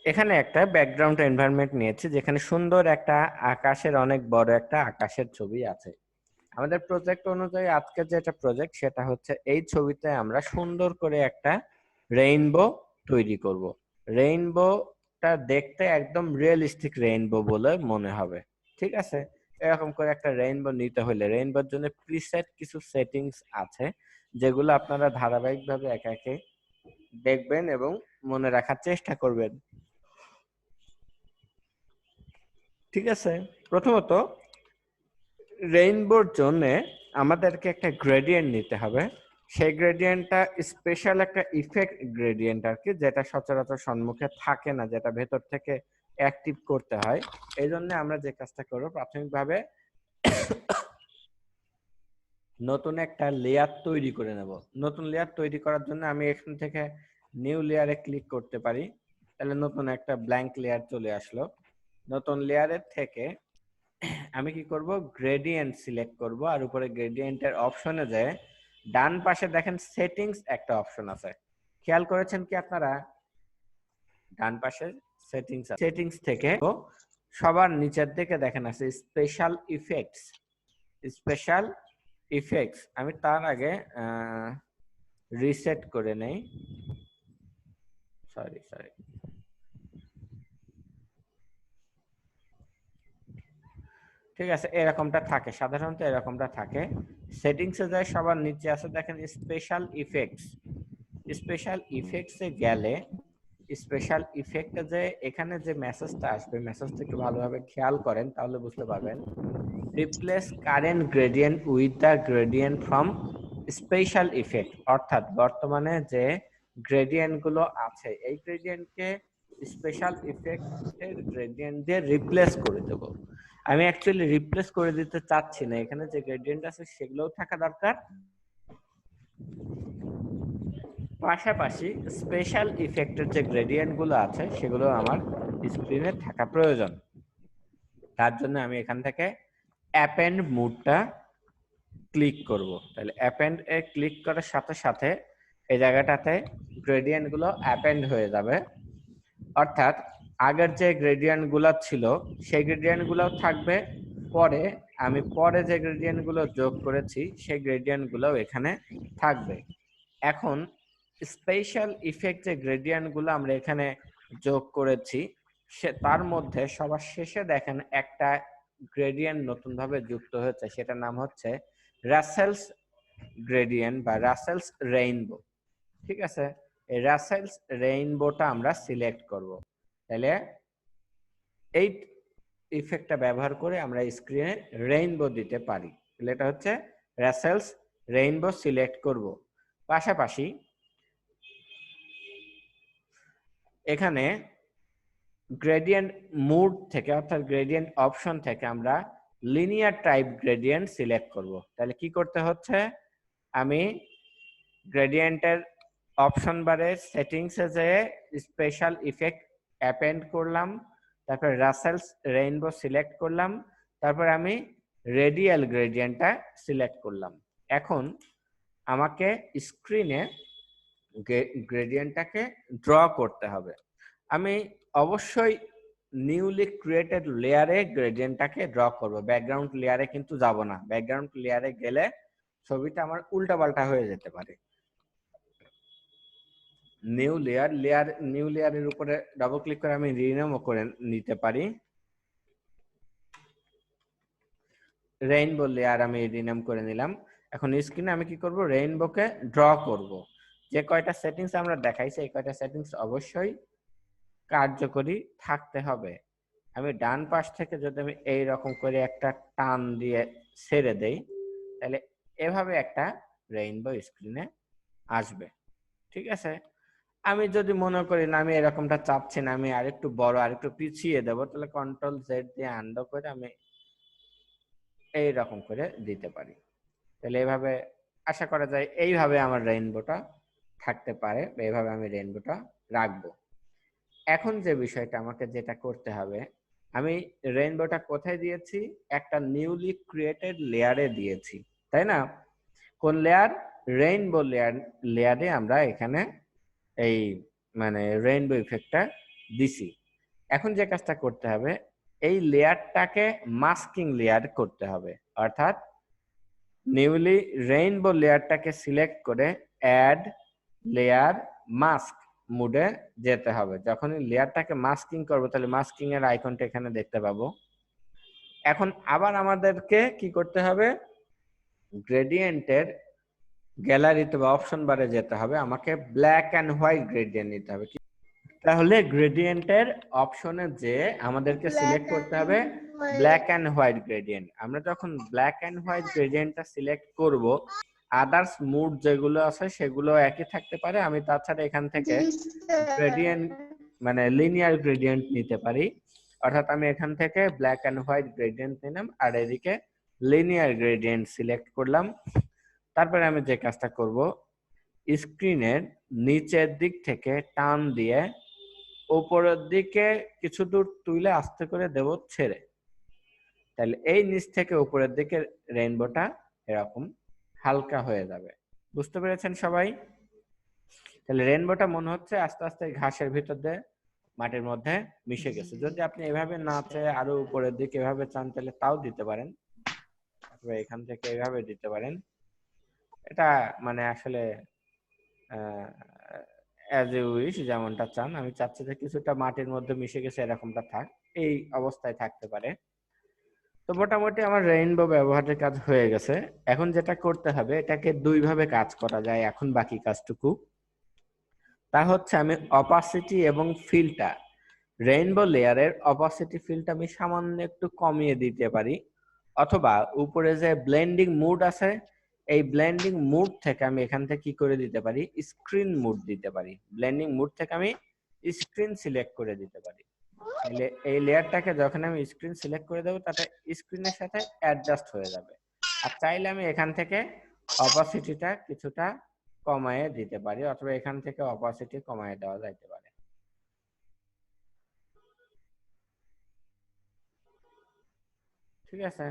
এখানে একটা background environment নিয়েছি, যেখানে সুন্দর একটা আকাশের, অনেক বড় একটা আকাশের ছবি আছে। আমাদের প্রজেক্ট অনুযায়ী আজকে যেটা প্রজেক্ট, সেটা হচ্ছে এই ছবিতে আমরা সুন্দর করে একটা রেইনবো তৈরি করব। রেইনবোটা দেখতে একদম রিয়েলিস্টিক রেইনবো বলে মনে হবে। ঠিক আছে, এরকম করে একটা রেইনবো নিতে হলে রেইনবোর জন্য প্রিসেট কিছু সেটিংস আছে, যেগুলো আপনারা ধারাবাহিকভাবে একে একে দেখবেন এবং মনে রাখার চেষ্টা করবেন। ঠিক আছে, প্রথমত রেইনবোর জন্য আমাদেরকে একটা গ্রেডিয়েন্ট নিতে হবে। সেই গ্রেডিয়েন্টটা স্পেশাল একটা ইফেক্ট গ্রেডিয়েন্ট আর কি, যেটা সচরাচর সম্মুখে থাকে না, যেটা ভেতর থেকে অ্যাক্টিভ করতে হয়। এই জন্য আমরা যে কাজটা করবো, প্রাথমিকভাবে নতুন একটা লেয়ার তৈরি করে নেব। নতুন লেয়ার তৈরি করার জন্য আমি এখান থেকে নিউ লেয়ারে ক্লিক করতে পারি, তাহলে নতুন একটা ব্ল্যাঙ্ক লেয়ার চলে আসলো। নতুন লেয়ারের থেকে আমি কি করব, গ্রেডিয়েন্ট সিলেক্ট করব, আর উপরে গ্রেডিয়েন্টের অপশনে যায় ডান পাশে দেখেন সেটিংস একটা অপশন আছে, খেয়াল করেছেন কি আপনারা? ডান পাশে সেটিংস থেকে সবার নিচের দিকে দেখেন আছে স্পেশাল ইফেক্টস। স্পেশাল ইফেক্টস আমি তার আগে রিসেট করে নেই, সরি। ঠিক আছে, এরকমটা থাকে সাধারণত, এরকমটা থাকে। সেটিংসে যায় সবার নিচে আছে দেখেন স্পেশাল ইফেক্টস। স্পেশাল ইফেক্টসে গেলে স্পেশাল ইফেক্টে যে এখানে যে মেসেজটা আসবে, মেসেজটা একটু ভালোভাবে খেয়াল করেন তাহলে বুঝতে পারবেন। Replace current gradient with the gradient from special effect, অর্থাৎ বর্তমানে যে গ্রেডিয়েন্ট গুলো আছে এই গ্রেডিয়েন্টকে স্পেশাল ইফেক্টের গ্রেডিয়েন্ট দিয়ে রিপ্লেস করে দেব। আমি অ্যাকচুয়ালি রিপ্লেস করে দিতে চাচ্ছি না, এখানে যে গ্রেডিয়েন্ট আছে সেগুলোও থাকা দরকার, পাশাপাশি স্পেশাল ইফেক্টের যে গ্রেডিয়েন্ট গুলো আছে সেগুলো আমার স্ক্রিনে থাকা প্রয়োজন। তার জন্য আমি এখান থেকে অ্যাপেন্ড মুডটা ক্লিক করব। তাহলে অ্যাপেন্ড এ ক্লিক করার সাথে সাথে এই জায়গাটাতে গ্রেডিয়েন্ট গুলো অ্যাপেন্ড হয়ে যাবে, অর্থাৎ আগের যে গ্রেডিয়েন্ট গুলো ছিল সেই গ্রেডিয়েন্ট গুলো থাকবে। পরে আমি পরে যে গ্রেডিয়েন্ট গুলো যোগ করেছি সেই গ্রেডিয়েন্ট গুলো এখানে থাকবে। এখন স্পেশাল ইফেক্ট যে গ্রেডিয়েন্ট গুলো আমরা এখানে যোগ করেছি, সে তার মধ্যে সবার শেষে দেখেন একটা গ্রেডিয়েন্ট নতুন ভাবে যুক্ত হয়েছে, সেটার নাম হচ্ছে রাসেলস গ্রেডিয়েন্ট বা রাসেলস রেইনবো। ঠিক আছে, এই রাসেলস রেইনবোটা আমরা সিলেক্ট করব। তাহলে এই ইফেক্টটা ব্যবহার করে আমরা স্ক্রিনে রেইনবো দিতে পারি। তাহলে এটা হচ্ছে রাসেলস রেইনবো সিলেক্ট করব। পাশাপাশি এখানে গ্রেডিয়েন্ট মুড থেকে অর্থাৎ গ্রেডিয়েন্ট অপশন থেকে আমরা লিনিয়ার টাইপ গ্রেডিয়েন্ট সিলেক্ট করব। তাহলে কি করতে হচ্ছে, আমি গ্রেডিয়েন্টের অপশন বারে সেটিংসে যেয়ে স্পেশাল ইফেক্ট অ্যাপেন্ড করলাম, তারপর রাসেলস রেইনবো সিলেক্ট করলাম, তারপর আমি রেডিয়াল গ্রেডিয়েন্টটা সিলেক্ট করলাম। এখন আমাকে স্ক্রিনে গ্রেডিয়েন্টটাকে ড্র করতে হবে। আমি অবশ্যই নিউলি ক্রিয়েটেড লেয়ারে গ্রেডিয়েন্টটাকে ড্র করব, ব্যাকগ্রাউন্ড লেয়ারে কিন্তু যাব না। ব্যাকগ্রাউন্ড লেয়ারে গেলে ছবিটা আমার উল্টাপাল্টা হয়ে যেতে পারে। নিউ লেয়ারের উপরে ডাবল ক্লিক করে আমি রিনেমও করে নিতে পারি। রেইনবো লেয়ার আমি রিনেম করে নিলাম। এখন স্ক্রিনে আমি কি করব, রেইনবোকে ড্র করব। যে কয়টা সেটিংস আমরা দেখাইছি এই কয়টা সেটিংস অবশ্যই কার্যকরী থাকতে হবে। আমি ডান পাশ থেকে যদি আমি এই রকম করে একটা টান দিয়ে ছেড়ে দেই, তাহলে এভাবে একটা রেইনবো স্ক্রিনে আসবে। ঠিক আছে, আমি যদি মনে করি না আমি এরকমটা চাচ্ছি না, আমি আরেকটু বড় আরেকটু পিছিয়ে দেবো, তাহলে কন্ট্রোল জেড দিয়ে আনডু করে আমি এইরকম করে দিতে পারি। তাহলে এইভাবে আশা করা যায় এইভাবে আমার রেইনবোটা থাকতে পারে, এইভাবে আমি রেইনবোটা রাখবো। এখন যে বিষয়টা আমাকে যেটা করতে হবে, আমি রেইনবোটা কোথায় দিয়েছি, একটা নিউলি ক্রিয়েটেড লেয়ারে দিয়েছি, তাই না? কোন লেয়ার? রেইনবো লেয়ারে আমরা এখানে এই মানে রেইনবো ইফেক্টটা দিছি। এখন যে কাজটা করতে হবে, এই লেয়ারটাকে মাস্কিং লেয়ার করতে হবে, অর্থাৎ নিউলি রেইনবো লেয়ারটাকে সিলেক্ট করে অ্যাড লেয়ার মাস্ক মোডে যেতে হবে। যখন লেয়ারটাকে মাস্কিং করবো তাহলে মাস্কিং এর আইকনটা এখানে দেখতে পাবো। এখন আবার আমাদেরকে কি করতে হবে, গ্রেডিয়েন্টের গ্যালারিতে বা অপশন বারে যেতে হবে, আমাকে ব্ল্যাক অ্যান্ড হোয়াইট গ্রেডিয়েন্ট নিতে হবে। তাহলে গ্রেডিয়েন্টের অপশনে যে আমাদেরকে সিলেক্ট করতে হবে ব্ল্যাক অ্যান্ড হোয়াইট গ্রেডিয়েন্ট। আমরা যখন ব্ল্যাক অ্যান্ড হোয়াইট গ্রেডিয়েন্টটা সিলেক্ট করব, আদার্স মুড যেগুলো আছে সেগুলো একই থাকতে পারে। আমি তাছাড়া এখান থেকে গ্রেডিয়েন্ট মানে লিনিয়ার গ্রেডিয়েন্ট নিতে পারি, অর্থাৎ আমি এখান থেকে ব্ল্যাক অ্যান্ড হোয়াইট গ্রেডিয়েন্ট নিলাম আর এদিকে লিনিয়ার গ্রেডিয়েন্ট সিলেক্ট করলাম। তারপরে আমি যে কাজটা করব, স্ক্রিনের নিচের দিক থেকে টান দিয়ে উপরের দিকে কিছু দূর তুলে আস্তে করে দেব ছেড়ে, তাহলে এই নিচ থেকে উপরের দিকে রেইনবোটা এরকম হালকা হয়ে যাবে। বুঝতে পেরেছেন সবাই? তাহলে রেইনবোটা মনে হচ্ছে আস্তে আস্তে ঘাসের ভিতর দিয়ে মাটির মধ্যে মিশে গেছে। যদি আপনি এভাবে না চেয়ে আরো উপরের দিকে এভাবে চান তাহলে তাও দিতে পারেন, এখান থেকে এভাবে দিতে পারেন। এটা মানে আসলে অ্যাজ ইউ উইশ, যেমনটা চান। আমি চাচ্ছি যে কিছুটা মাটির মধ্যে মিশে গেছে এরকমটা থাক, এই অবস্থায় থাকতে পারে। তো মোটামুটি আমার রেইনবো ব্যবহারের কাজ হয়ে গেছে। এখন যেটা করতে হবে, এটাকে দুই ভাবে কাজ করা যায়। এখন বাকি কাজটুকু তা হচ্ছে আমি অপাসিটি এবং ফিলটা, রেইনবো লেয়ারের অপাসিটি ফিলটা আমি সামান্য একটু কমিয়ে দিতে পারি, অথবা উপরে যে ব্লেন্ডিং মুড আছে এই ব্লেন্ডিং মুড থেকে আমি এখান থেকে কি করে দিতে পারি, স্ক্রিন মুড দিতে পারি। ব্লেন্ডিং মুড থেকে আমি স্ক্রিন সিলেক্ট করে দিতে পারি। এই লেয়ারটাকে যখন আমি স্ক্রিন সিলেক্ট করে দেবো তাতে স্ক্রিনের সাথে অ্যাডজাস্ট হয়ে যাবে। আর চাইলে আমি এখান থেকে অপাসিটিটা কিছুটা কমায়ে দিতে পারি, অথবা এখান থেকে অপাসিটি কমায়ে দেওয়া যাইতে পারে। ঠিক আছে,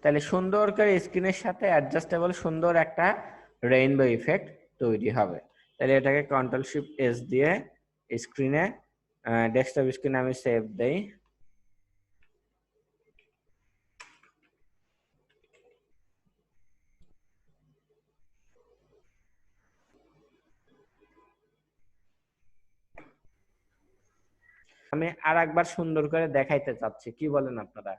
তাহলে সুন্দর করে স্ক্রিনের সাথে অ্যাডজাস্টেবল সুন্দর একটা রেইনবো ইফেক্ট তৈরি হবে। তাহলে এটাকে কন্ট্রোল শিফট এস দিয়ে স্ক্রিনে ডেস্কটপ স্ক্রিনে আমি সেভ দেই। আমি আর একবার সুন্দর করে দেখাইতে চাচ্ছি, কি বলেন আপনারা?